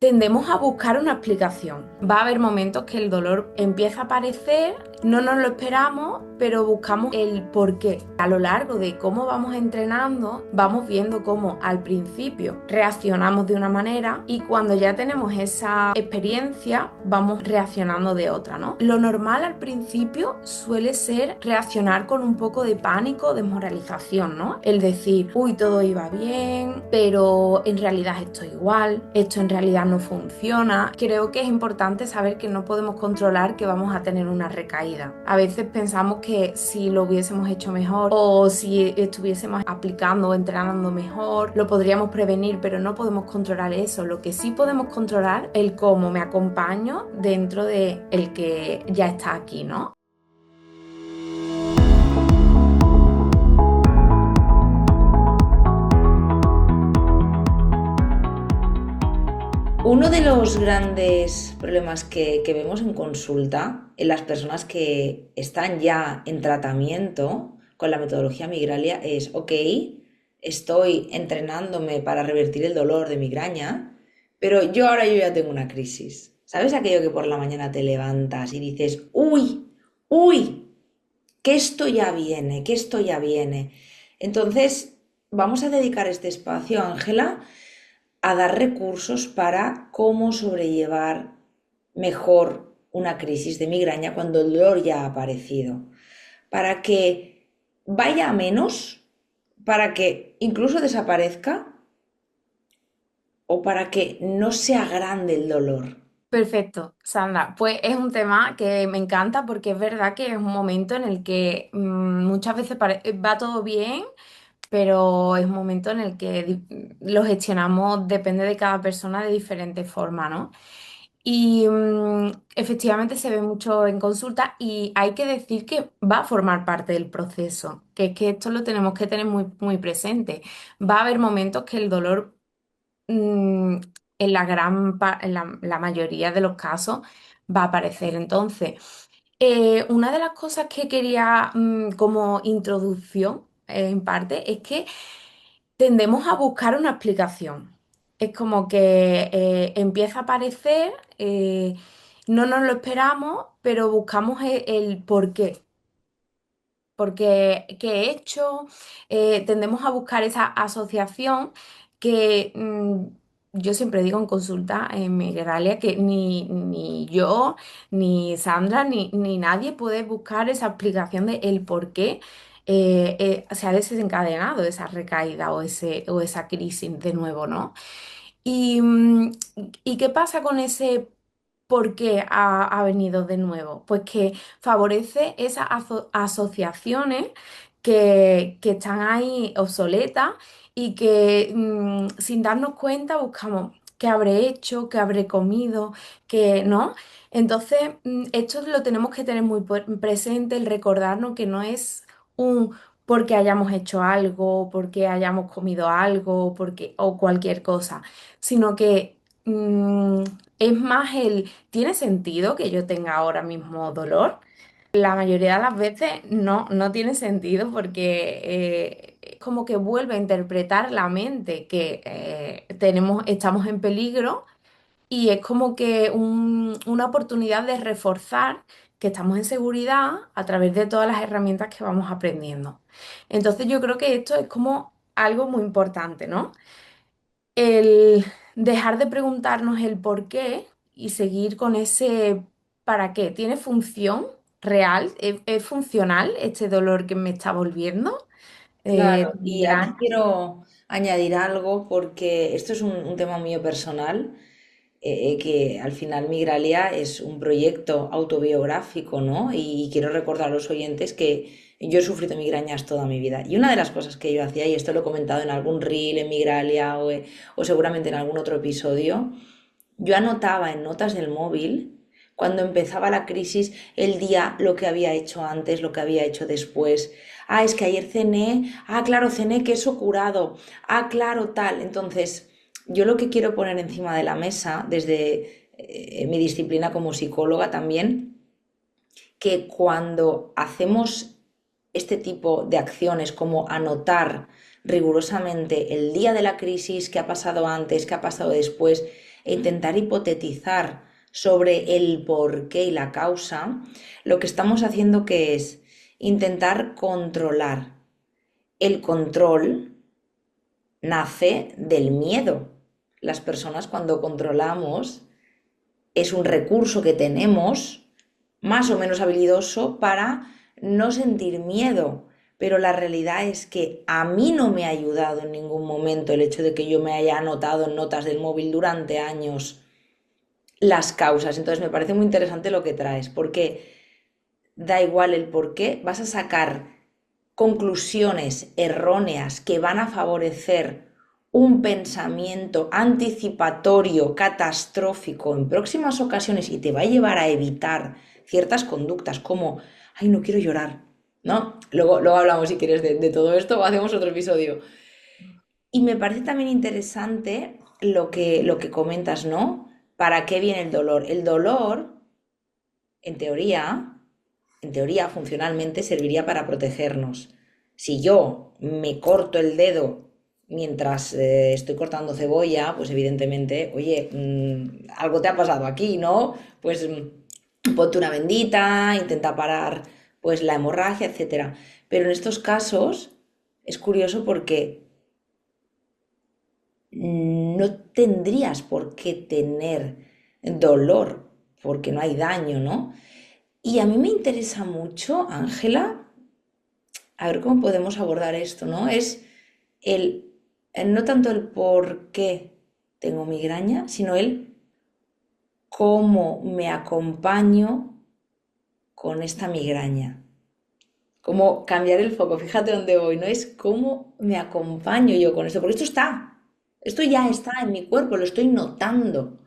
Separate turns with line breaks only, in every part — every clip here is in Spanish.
tendemos a buscar una explicación. Va a haber momentos que el dolor empieza a aparecer, no nos lo esperamos, pero buscamos el porqué. A lo largo de cómo vamos entrenando, vamos viendo cómo al principio reaccionamos de una manera y cuando ya tenemos esa experiencia, vamos reaccionando de otra, ¿no? Lo normal al principio suele ser reaccionar con un poco de pánico, desmoralización, ¿no? El decir, uy, todo iba bien, pero en realidad esto igual, esto en realidad no funciona. Creo que es importante saber que no podemos controlar que vamos a tener una recaída. A veces pensamos que si lo hubiésemos hecho mejor o si estuviésemos aplicando o entrenando mejor, lo podríamos prevenir, pero no podemos controlar eso. Lo que sí podemos controlar es el cómo me acompaño dentro de el que ya está aquí, ¿no?
Uno de los grandes problemas que vemos en consulta en las personas que están ya en tratamiento con la metodología Migralia es, ok, estoy entrenándome para revertir el dolor de migraña, pero yo ya tengo una crisis. ¿Sabes aquello que por la mañana te levantas y dices, uy, uy, que esto ya viene, que esto ya viene? Entonces, vamos a dedicar este espacio, Ángela, a dar recursos para cómo sobrellevar mejor una crisis de migraña cuando el dolor ya ha aparecido, para que vaya a menos, para que incluso desaparezca o para que no se agrande el dolor.
Perfecto, Sandra. Pues es un tema que me encanta porque es verdad que es un momento en el que muchas veces va todo bien, pero es un momento en el que lo gestionamos, depende de cada persona de diferente forma, ¿no? Y efectivamente se ve mucho en consulta y hay que decir que va a formar parte del proceso, que es que esto lo tenemos que tener muy, muy presente. Va a haber momentos que el dolor mm, en la mayoría de los casos va a aparecer. Entonces, una de las cosas que quería como introducción en parte es que tendemos a buscar una explicación. Es como que empieza a aparecer, no nos lo esperamos, pero buscamos el por qué. Porque, ¿qué he hecho? Tendemos a buscar esa asociación que yo siempre digo en consulta en Migralia que ni yo, ni Sandra, ni nadie puede buscar esa explicación de el por qué se ha desencadenado esa recaída o esa crisis de nuevo, ¿no? ¿Y, ¿y qué pasa con ese por qué ha venido de nuevo? Pues que favorece esas asociaciones que están ahí obsoletas y que sin darnos cuenta buscamos qué habré hecho, qué habré comido, qué no. Entonces, esto lo tenemos que tener muy presente, el recordarnos que no es un porque hayamos hecho algo, porque hayamos comido algo, porque, o cualquier cosa, sino que mm, es más ¿tiene sentido que yo tenga ahora mismo dolor? La mayoría de las veces no tiene sentido porque es como que vuelve a interpretar la mente que estamos en peligro y es como que una oportunidad de reforzar que estamos en seguridad a través de todas las herramientas que vamos aprendiendo. Entonces yo creo que esto es como algo muy importante, ¿no? El dejar de preguntarnos el por qué y seguir con ese para qué. ¿Tiene función real? Es funcional este dolor que me está volviendo?
Claro, y aquí
Migraña.
quiero añadir algo porque esto es un tema mío personal, que al final Migralia es un proyecto autobiográfico, ¿no? Y quiero recordar a los oyentes que yo he sufrido migrañas toda mi vida. Y una de las cosas que yo hacía, y esto lo he comentado en algún reel en Migralia o seguramente en algún otro episodio, yo anotaba en notas del móvil, cuando empezaba la crisis, el día, lo que había hecho antes, lo que había hecho después. Ah, es que ayer cené. Ah, claro, cené queso curado. Ah, claro, tal. Entonces, yo lo que quiero poner encima de la mesa, desde mi disciplina como psicóloga también, que cuando hacemos este tipo de acciones como anotar rigurosamente el día de la crisis, qué ha pasado antes, qué ha pasado después, e intentar hipotetizar sobre el porqué y la causa, lo que estamos haciendo que es intentar controlar. El control nace del miedo. Las personas cuando controlamos es un recurso que tenemos más o menos habilidoso para no sentir miedo. Pero la realidad es que a mí no me ha ayudado en ningún momento el hecho de que yo me haya anotado en notas del móvil durante años las causas. Entonces me parece muy interesante lo que traes, porque da igual el por qué, vas a sacar conclusiones erróneas que van a favorecer un pensamiento anticipatorio, catastrófico en próximas ocasiones y te va a llevar a evitar ciertas conductas como, ay, no quiero llorar, ¿no? Luego hablamos si quieres de todo esto o hacemos otro episodio. Y me parece también interesante lo que comentas, ¿no? ¿Para qué viene el dolor? El dolor, en teoría, funcionalmente serviría para protegernos. Si yo me corto el dedo mientras estoy cortando cebolla, pues evidentemente, oye, algo te ha pasado aquí, ¿no? Pues ponte una bendita, intenta parar pues la hemorragia, etcétera. Pero en estos casos es curioso porque no tendrías por qué tener dolor, porque no hay daño, ¿no? Y a mí me interesa mucho, Ángela, a ver cómo podemos abordar esto, ¿no? Es el, no tanto el por qué tengo migraña, sino el cómo me acompaño con esta migraña. Cómo cambiar el foco, fíjate dónde voy, no es cómo me acompaño yo con esto, porque esto ya está en mi cuerpo, lo estoy notando.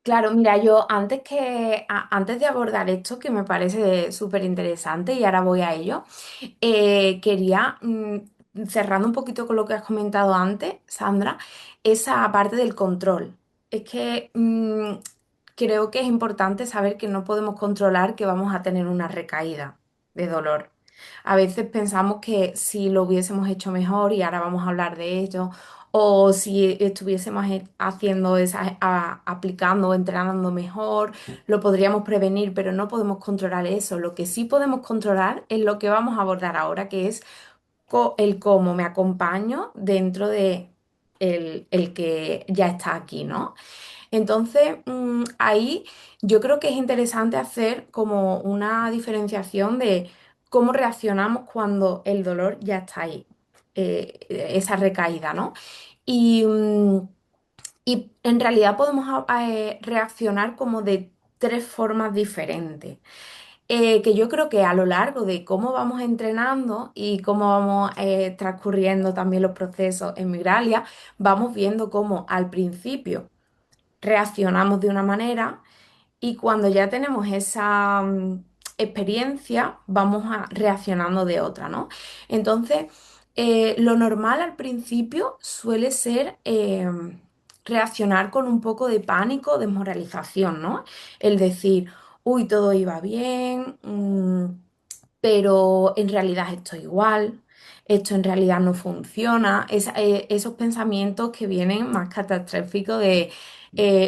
Claro, mira, yo antes de abordar esto, que me parece súper interesante y ahora voy a ello, quería, cerrando un poquito con lo que has comentado antes, Sandra, esa parte del control. Es que creo que es importante saber que no podemos controlar que vamos a tener una recaída de dolor. A veces pensamos que si lo hubiésemos hecho mejor, y ahora vamos a hablar de ello, o si estuviésemos haciendo aplicando o entrenando mejor, lo podríamos prevenir, pero no podemos controlar eso. Lo que sí podemos controlar es lo que vamos a abordar ahora, que es el cómo me acompaño dentro de el que ya está aquí, ¿no? Entonces, ahí yo creo que es interesante hacer como una diferenciación de cómo reaccionamos cuando el dolor ya está ahí, esa recaída, ¿no? Y, y en realidad podemos reaccionar como de tres formas diferentes. Que yo creo que a lo largo de cómo vamos entrenando y cómo vamos transcurriendo también los procesos en Migralia, vamos viendo cómo al principio reaccionamos de una manera y cuando ya tenemos esa experiencia, vamos reaccionando de otra, ¿no? Entonces, lo normal al principio suele ser reaccionar con un poco de pánico, desmoralización, ¿no? El decir, uy, todo iba bien, pero en realidad esto igual, esto en realidad no funciona, esos pensamientos que vienen más catastróficos de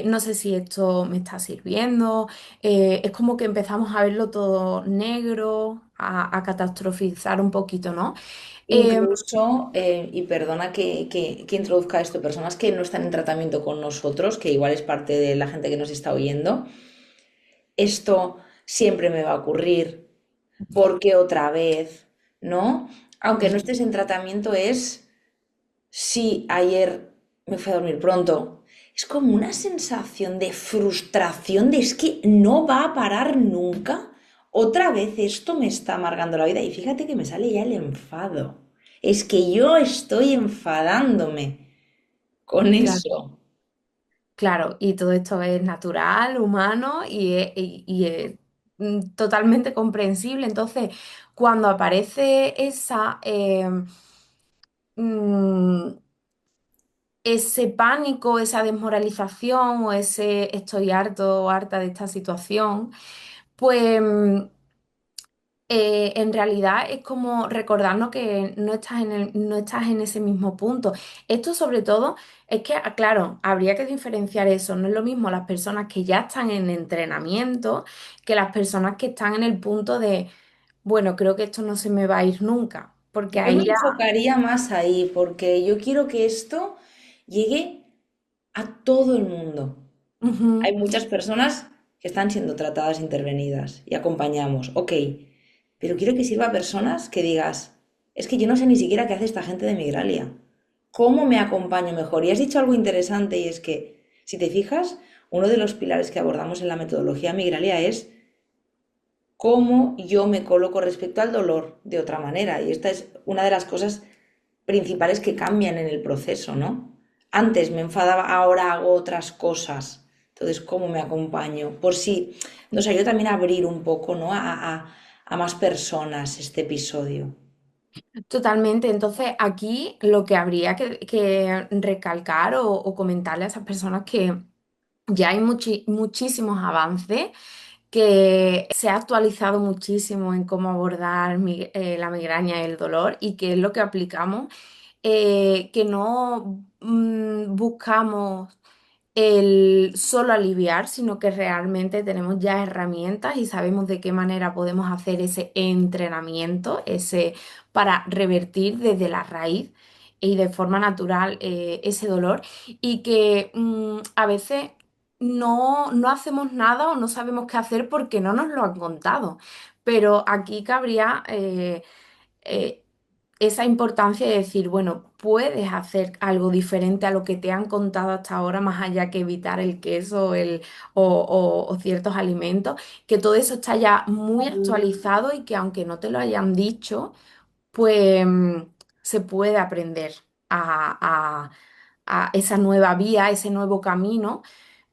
no sé si esto me está sirviendo, es como que empezamos a verlo todo negro, a catastrofizar un poquito, ¿no? Eh,
Incluso, y perdona que introduzca esto, personas que no están en tratamiento con nosotros, que igual es parte de la gente que nos está oyendo, esto siempre me va a ocurrir, porque otra vez, ¿no? Aunque no estés en tratamiento es, sí, ayer me fui a dormir pronto. Es como una sensación de frustración, de es que no va a parar nunca. Otra vez esto me está amargando la vida y fíjate que me sale ya el enfado. Es que yo estoy enfadándome con
claro,
eso.
claro, y todo esto es natural, humano y es totalmente comprensible. Entonces, cuando aparece mm, ese pánico, esa desmoralización o ese estoy harto o harta de esta situación, pues en realidad es como recordarnos que no estás en ese mismo punto. Esto sobre todo es que, claro, habría que diferenciar eso. No es lo mismo las personas que ya están en entrenamiento que las personas que están en el punto de, bueno, creo que esto no se me va a ir nunca. Porque
Yo me
ahí ya...
enfocaría más ahí porque yo quiero que esto llegue a todo el mundo.
Ujú.
Hay muchas personas que están siendo tratadas, intervenidas y acompañamos, ok, pero quiero que sirva a personas que digas, es que yo no sé ni siquiera qué hace esta gente de Migralia. ¿Cómo me acompaño mejor? Y has dicho algo interesante y es que, si te fijas, uno de los pilares que abordamos en la metodología Migralia es cómo yo me coloco respecto al dolor de otra manera. Y esta es una de las cosas principales que cambian en el proceso, ¿no? Antes me enfadaba, ahora hago otras cosas. Entonces, ¿cómo me acompaño? Por si nos ayuda también a abrir un poco, ¿no? A más personas este episodio.
Totalmente. Entonces, aquí lo que habría que recalcar o comentarle a esas personas que ya hay muchísimos avances, que se ha actualizado muchísimo en cómo abordar la migraña y el dolor y que es lo que aplicamos, que no buscamos el solo aliviar, sino que realmente tenemos ya herramientas y sabemos de qué manera podemos hacer ese entrenamiento, ese para revertir desde la raíz y de forma natural ese dolor y que a veces no hacemos nada o no sabemos qué hacer porque no nos lo han contado. Pero aquí cabría eh, esa importancia de decir, bueno, puedes hacer algo diferente a lo que te han contado hasta ahora, más allá que evitar el queso o ciertos alimentos, que todo eso está ya muy actualizado y que aunque no te lo hayan dicho, pues se puede aprender a, a esa nueva vía, ese nuevo camino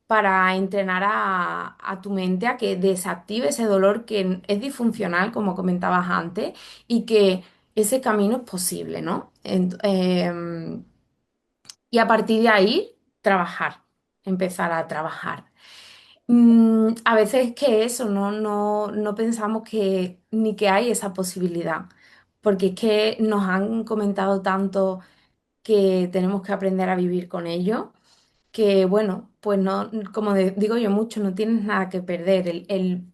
para entrenar a tu mente a que desactive ese dolor que es disfuncional, como comentabas antes, y que ese camino es posible, ¿no? Y a partir de ahí, trabajar, empezar a trabajar. A veces es que eso, no pensamos que ni que hay esa posibilidad, porque es que nos han comentado tanto que tenemos que aprender a vivir con ello que bueno, pues no, como digo yo mucho, no tienes nada que perder el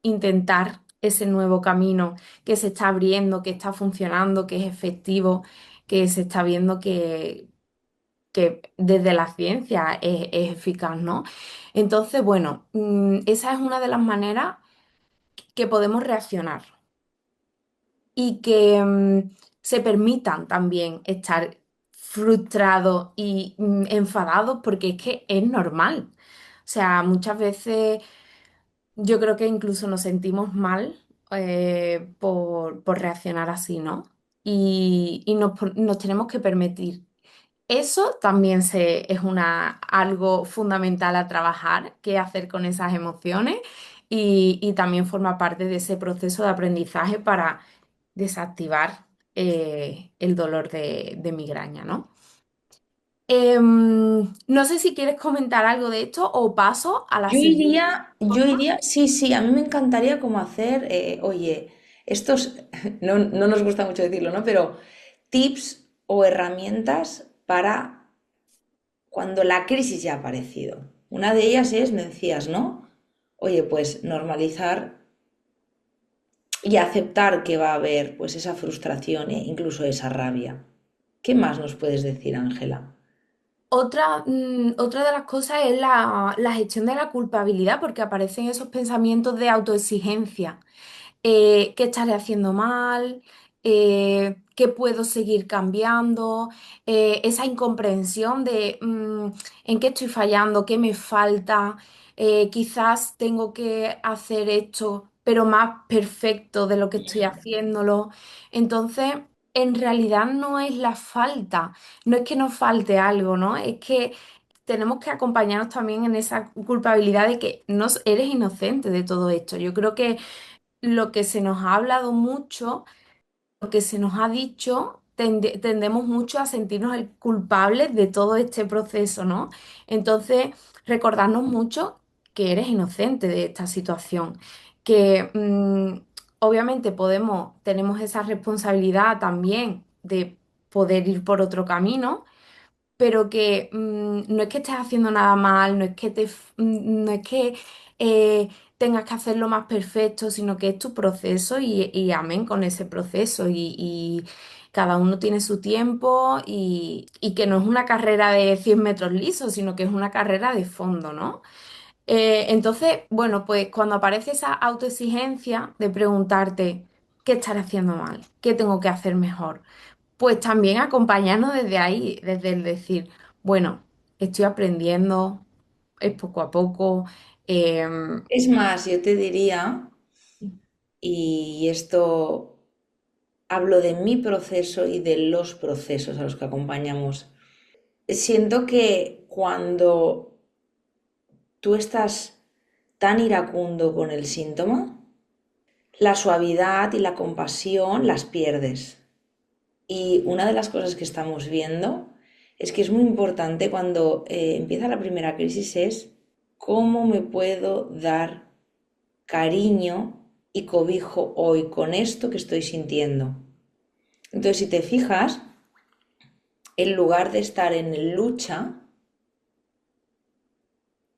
intentar ese nuevo camino que se está abriendo, que está funcionando, que es efectivo, que se está viendo que desde la ciencia es eficaz, ¿no? Entonces, bueno, esa es una de las maneras que podemos reaccionar y que se permitan también estar frustrados y enfadados porque es que es normal. O sea, muchas veces yo creo que incluso nos sentimos mal por reaccionar así, ¿no? Y nos tenemos que permitir. Eso también es algo fundamental a trabajar, qué hacer con esas emociones y también forma parte de ese proceso de aprendizaje para desactivar el dolor de migraña, ¿no? No sé si quieres comentar algo de esto o paso a la siguiente.
Sí, sí, a mí me encantaría como hacer, oye, estos, no nos gusta mucho decirlo, ¿no? Pero tips o herramientas para cuando la crisis ya ha aparecido. Una de ellas es, me decías, ¿no? Oye, pues normalizar y aceptar que va a haber pues esa frustración e incluso esa rabia. ¿Qué más nos puedes decir, Ángela?
Otra de las cosas es la gestión de la culpabilidad, porque aparecen esos pensamientos de autoexigencia. ¿Qué estaré haciendo mal? ¿Qué puedo seguir cambiando? Esa incomprensión de en qué estoy fallando, qué me falta. Quizás tengo que hacer esto, pero más perfecto de lo que estoy haciéndolo. Entonces, en realidad no es la falta, no es que nos falte algo, ¿no? Es que tenemos que acompañarnos también en esa culpabilidad de que no eres inocente de todo esto. Yo creo que lo que se nos ha hablado mucho, lo que se nos ha dicho, tendemos mucho a sentirnos el culpables de todo este proceso, ¿no? Entonces, recordarnos mucho que eres inocente de esta situación, que obviamente tenemos esa responsabilidad también de poder ir por otro camino, pero que no es que estés haciendo nada mal, no es que tengas que hacerlo más perfecto, sino que es tu proceso y amén con ese proceso y cada uno tiene su tiempo y que no es una carrera de 100 metros lisos, sino que es una carrera de fondo, ¿no? Entonces, bueno, pues cuando aparece esa autoexigencia de preguntarte, ¿qué estaré haciendo mal? ¿Qué tengo que hacer mejor? Pues también acompañarnos desde ahí, desde el decir, bueno, estoy aprendiendo, es poco a poco. em,
Es más, yo te diría, y esto hablo de mi proceso y de los procesos a los que acompañamos. Siento que cuando tú estás tan iracundo con el síntoma, la suavidad y la compasión las pierdes. Y una de las cosas que estamos viendo es que es muy importante cuando empieza la primera crisis es cómo me puedo dar cariño y cobijo hoy con esto que estoy sintiendo. Entonces, si te fijas, en lugar de estar en lucha,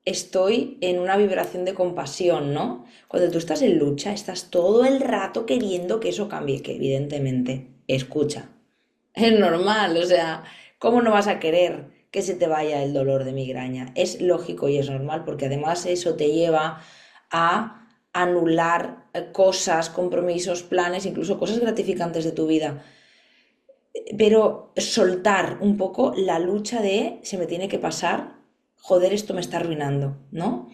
estoy en una vibración de compasión, ¿no? Cuando tú estás en lucha, estás todo el rato queriendo que eso cambie, que evidentemente, escucha, es normal, o sea, ¿cómo no vas a querer que se te vaya el dolor de migraña? Es lógico y es normal porque además eso te lleva a anular cosas, compromisos, planes, incluso cosas gratificantes de tu vida. Pero soltar un poco la lucha de se me tiene que pasar, joder, esto me está arruinando, ¿no?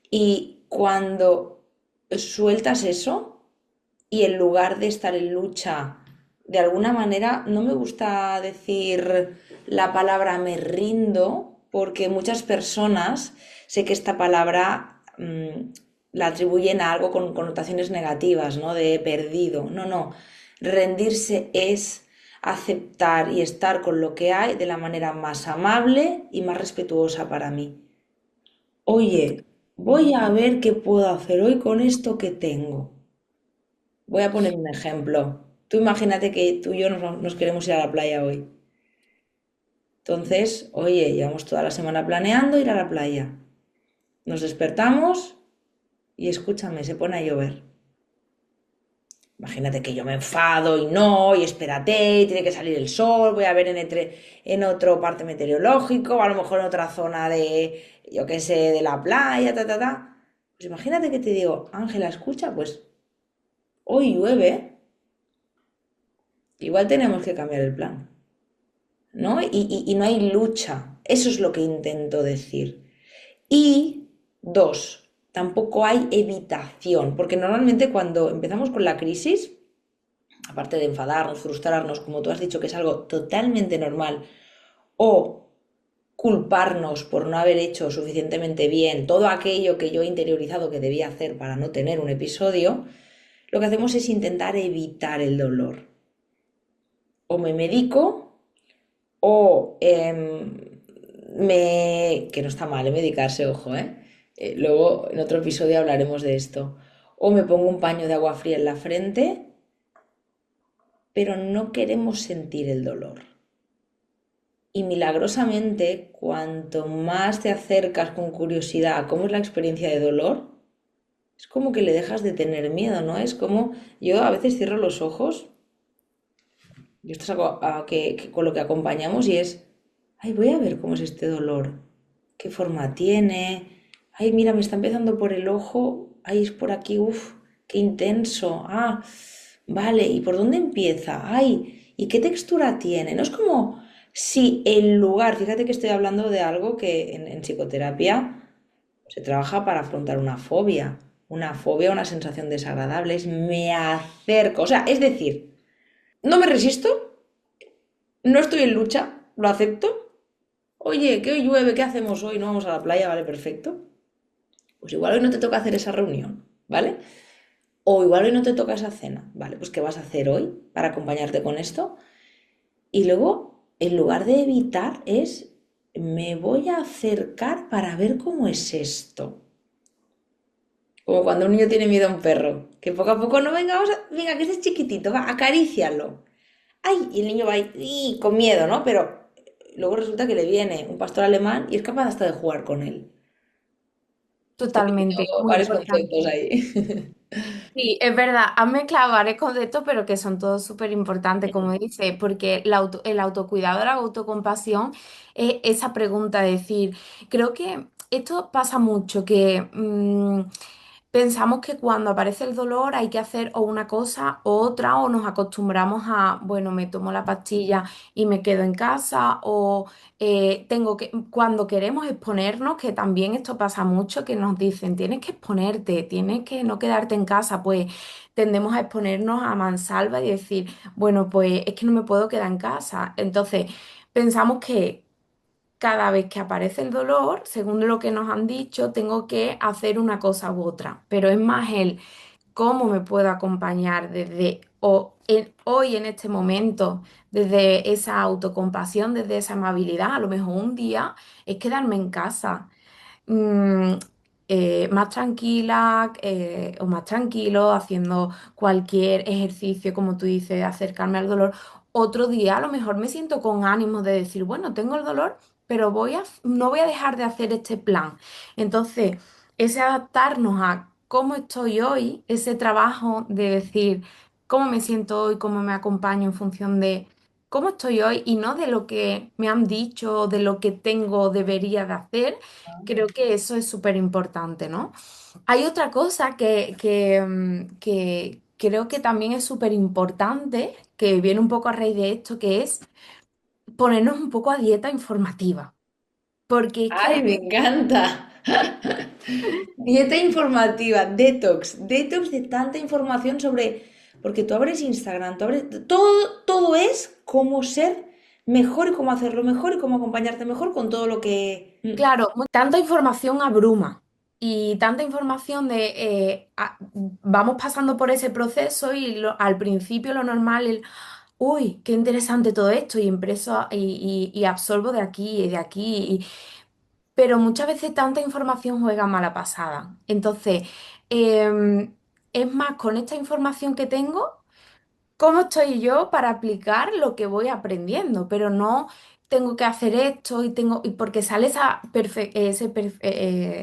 Y cuando sueltas eso y en lugar de estar en lucha, de alguna manera, no me gusta decir la palabra me rindo, porque muchas personas, sé que esta palabra la atribuyen a algo con connotaciones negativas, ¿no? De perdido. No, no. Rendirse es aceptar y estar con lo que hay de la manera más amable y más respetuosa para mí. Oye, voy a ver qué puedo hacer hoy con esto que tengo. Voy a poner un ejemplo. Tú imagínate que tú y yo nos queremos ir a la playa hoy. Entonces, oye, llevamos toda la semana planeando ir a la playa. Nos despertamos y escúchame, se pone a llover. Imagínate que yo me enfado y no, y espérate, y tiene que salir el sol, voy a ver en otro parte meteorológico, a lo mejor en otra zona de, yo qué sé, de la playa, ta, ta, ta. Pues imagínate que te digo, Ángela, escucha, pues hoy llueve, igual tenemos que cambiar el plan, ¿no? Y no hay lucha, eso es lo que intento decir. Y dos, tampoco hay evitación, porque normalmente cuando empezamos con la crisis, aparte de enfadarnos, frustrarnos, como tú has dicho, que es algo totalmente normal, o culparnos por no haber hecho suficientemente bien todo aquello que yo he interiorizado que debía hacer para no tener un episodio, lo que hacemos es intentar evitar el dolor. O me medico o que no está mal medicarse, ojo, ¿eh? Luego en otro episodio hablaremos de esto. O me pongo un paño de agua fría en la frente, pero no queremos sentir el dolor. Y milagrosamente, cuanto más te acercas con curiosidad a cómo es la experiencia de dolor, es como que le dejas de tener miedo, ¿no? Es como yo a veces cierro los ojos, y esto es algo con lo que acompañamos y es, ay, voy a ver cómo es este dolor, qué forma tiene, ay, mira, me está empezando por el ojo, ay, es por aquí, uff, qué intenso, ah, vale, ¿y por dónde empieza? Ay, ¿y qué textura tiene? No es como si en lugar, fíjate que estoy hablando de algo que en psicoterapia se trabaja para afrontar una fobia, una sensación desagradable, es me acerco, o sea, es decir, no me resisto, no estoy en lucha, lo acepto. Oye, que hoy llueve, ¿qué hacemos hoy? No vamos a la playa, vale, perfecto. Pues igual hoy no te toca hacer esa reunión, ¿vale? O igual hoy no te toca esa cena, ¿vale? Pues ¿qué vas a hacer hoy para acompañarte con esto? Y luego, en lugar de evitar, es me voy a acercar para ver cómo es esto. Como cuando un niño tiene miedo a un perro, que poco a poco no venga, venga, que ese es chiquitito, va, acarícialo. Ay, y el niño va ahí con miedo, ¿no? Pero luego resulta que le viene un pastor alemán y es capaz hasta de jugar con él. He
Totalmente,
metido
muy
varios conceptos
importante.
ahí.
Sí, es verdad, han mezclado varios conceptos, pero que son todos súper importantes, como dice, porque el autocuidado, la autocompasión, es esa pregunta de decir, creo que esto pasa mucho, que pensamos que cuando aparece el dolor hay que hacer o una cosa o otra, o nos acostumbramos a, bueno, me tomo la pastilla y me quedo en casa, o tengo que, cuando queremos exponernos, que también esto pasa mucho, que nos dicen, tienes que exponerte, tienes que no quedarte en casa, pues tendemos a exponernos a mansalva y decir, bueno, pues es que no me puedo quedar en casa. Entonces, pensamos que cada vez que aparece el dolor, según lo que nos han dicho, tengo que hacer una cosa u otra, pero es más el cómo me puedo acompañar desde hoy en este momento, desde esa autocompasión, desde esa amabilidad. A lo mejor un día es quedarme en casa mm, más tranquila o más tranquilo, haciendo cualquier ejercicio, como tú dices, de acercarme al dolor. Otro día a lo mejor me siento con ánimo de decir, bueno, tengo el dolor, pero no voy a dejar de hacer este plan. Entonces, ese adaptarnos a cómo estoy hoy, ese trabajo de decir cómo me siento hoy, cómo me acompaño en función de cómo estoy hoy y no de lo que me han dicho, de lo que tengo, debería de hacer. Creo que eso es súper importante, ¿no? Hay otra cosa que creo que también es súper importante, que viene un poco a raíz de esto, que es ponernos un poco a dieta informativa. Porque es que
¡Ay, me encanta! Dieta informativa, detox, detox de tanta información sobre, porque tú abres Instagram, tú abres, todo es cómo ser mejor y cómo hacerlo mejor y cómo acompañarte mejor con todo lo que...
claro, tanta información abruma y tanta información vamos pasando por ese proceso y al principio lo normal, uy, qué interesante todo esto y impreso y absorbo de aquí y de aquí, pero muchas veces tanta información juega mala pasada. Entonces, em, es más con esta información que tengo. ¿Cómo estoy yo para aplicar lo que voy aprendiendo? Pero no tengo que hacer esto y porque sale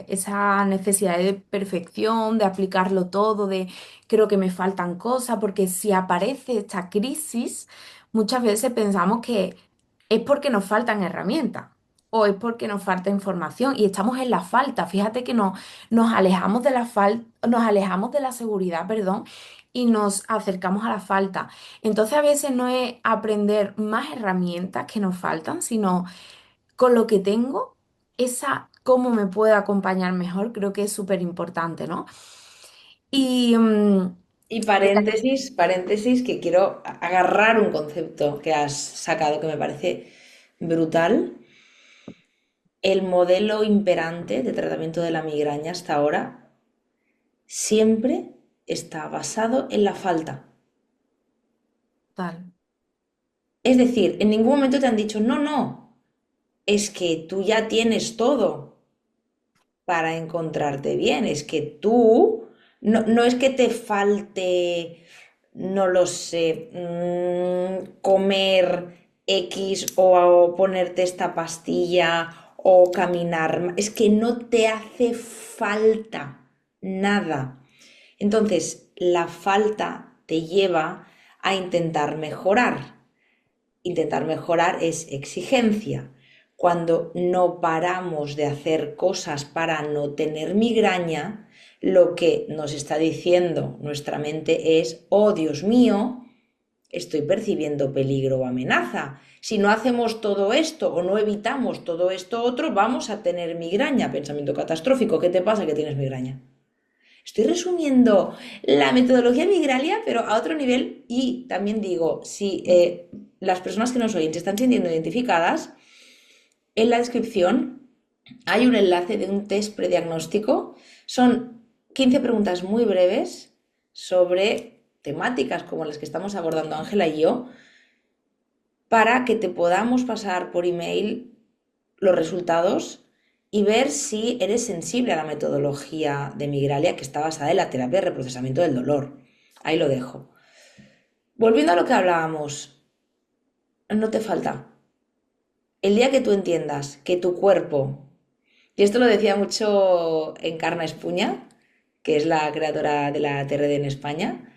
esa necesidad de perfección, de aplicarlo todo, de creo que me faltan cosas, porque si aparece esta crisis, muchas veces pensamos que es porque nos faltan herramientas o es porque nos falta información y estamos en la falta. Fíjate que nos alejamos de nos alejamos de la seguridad, perdón, y nos acercamos a la falta. Entonces a veces no es aprender más herramientas que nos faltan, sino con lo que tengo, esa cómo me puedo acompañar mejor, creo que es súper importante, ¿no? Y
Y paréntesis, paréntesis, que quiero agarrar un concepto que has sacado que me parece brutal. El modelo imperante de tratamiento de la migraña hasta ahora siempre está basado en la falta.
tal,
Es decir, en ningún momento te han dicho, no, no, es que tú ya tienes todo para encontrarte bien, es que tú, no es que te falte, no lo sé, comer X o ponerte esta pastilla o caminar, es que no te hace falta nada. Entonces, la falta te lleva a intentar mejorar. Intentar mejorar es exigencia. Cuando no paramos de hacer cosas para no tener migraña, lo que nos está diciendo nuestra mente es, oh Dios mío, estoy percibiendo peligro o amenaza. Si no hacemos todo esto o no evitamos todo esto otro, vamos a tener migraña. Pensamiento catastrófico. ¿Qué te pasa que tienes migraña? Estoy resumiendo la metodología migralia, pero a otro nivel y también digo, si las personas que nos oyen se están sintiendo identificadas, en la descripción hay un enlace de un test prediagnóstico. Son 15 preguntas muy breves sobre temáticas como las que estamos abordando Ángela y yo, para que te podamos pasar por email los resultados y ver si eres sensible a la metodología de Migralia que está basada en la terapia de reprocesamiento del dolor. Ahí lo dejo. Volviendo a lo que hablábamos, no te falta. El día que tú entiendas que tu cuerpo, y esto lo decía mucho Encarna Espuña, que es la creadora de la TRD en España,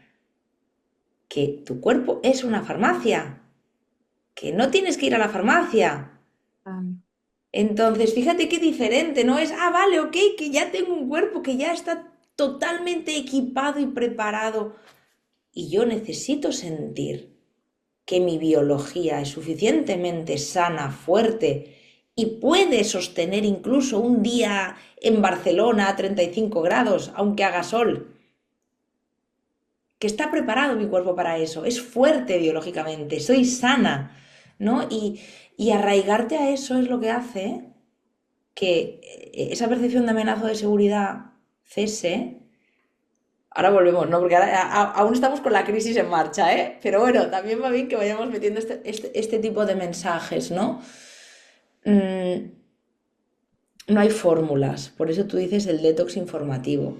que tu cuerpo es una farmacia, que no tienes que ir a la farmacia.
Ah,
Entonces, fíjate qué diferente, ¿no? Es, vale, ok, que ya tengo un cuerpo que ya está totalmente equipado y preparado y yo necesito sentir que mi biología es suficientemente sana, fuerte y puede sostener incluso un día en Barcelona a 35 grados, aunque haga sol, que está preparado mi cuerpo para eso, es fuerte biológicamente, soy sana, ¿no? Y arraigarte a eso es lo que hace que esa percepción de amenaza o de seguridad cese. Ahora volvemos, ¿no? Porque ahora, aún estamos con la crisis en marcha, ¿eh? Pero bueno, también va bien que vayamos metiendo este tipo de mensajes, ¿no? Mm, no hay fórmulas, por eso tú dices el detox informativo.